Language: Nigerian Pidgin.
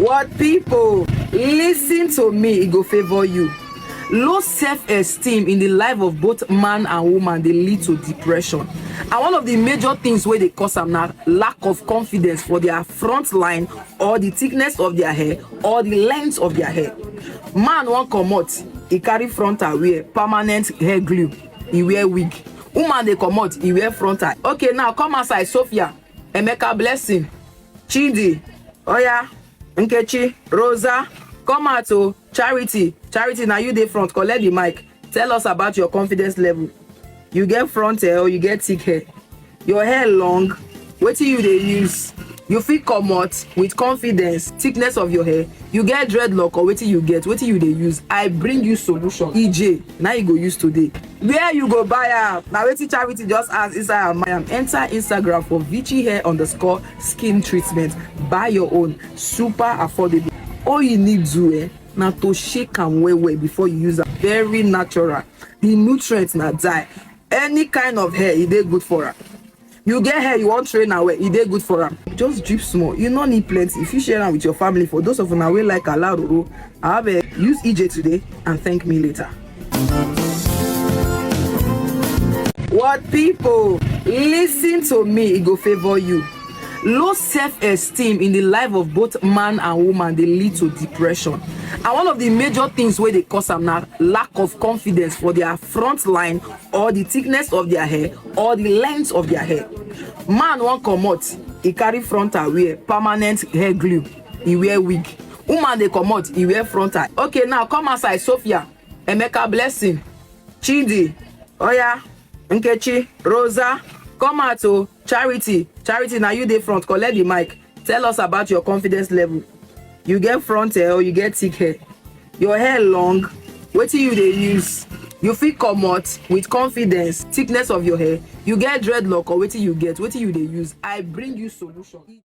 What people, listen to me, it go favor you. Low self-esteem in the life of both man and woman, they lead to depression. And one of the major things where they cause am na lack of confidence for their front line, or the thickness of their hair, or the length of their hair. Man wan comot, he carry frontal wear permanent hair glue, he wear wig. Woman dey comot, he wear frontal. Okay, now come outside. Sophia, Emeka, Blessing, Chidi, Oya, Nkechi, Rosa, come out. Oh, Charity, now you dey front, collect the mic. Tell us about your confidence level. You get front hair or you get thick hair? Your hair long, wetin you dey use? You fit comot with confidence, thickness of your hair. You get dreadlock or wetin you dey use? I bring you solution. EJ, now you go use today. Where you go buy am? Na wetin Charity just ask inside her mind. Enter Instagram for vichyhair_skin treatment. Buy your own, super affordable. All you need do na to shake am well before you use am. Very natural. The nutrients na die. Any kind of hair, e dey good for am. You get hair you wan train am well, e dey good for am. Just drip small, you no need plenty. If you share am with your family, for those of una wey like alaro, I have use EJ today and thank me later. What people, listen to me, it go favor you. Low self-esteem in the life of both man and woman, they lead to depression. And one of the major things where they cause am na lack of confidence for their front line, or the thickness of their hair, or the length of their hair. Man wan comot, he carry frontal wear permanent hair glue, he wear wig. Woman dey comot, he wear frontal. Okay, now come outside. Sophia, Emeka, Blessing, Chidi, Oya, Nkechi, Rosa, come out. Oh, Charity, now you dey front, collect the mic. Tell us about your confidence level. You get front hair or you get thick hair? Your hair long, wetin you dey use? You fit comot with confidence, thickness of your hair. You get dreadlock or wetin you dey use? I bring you solution.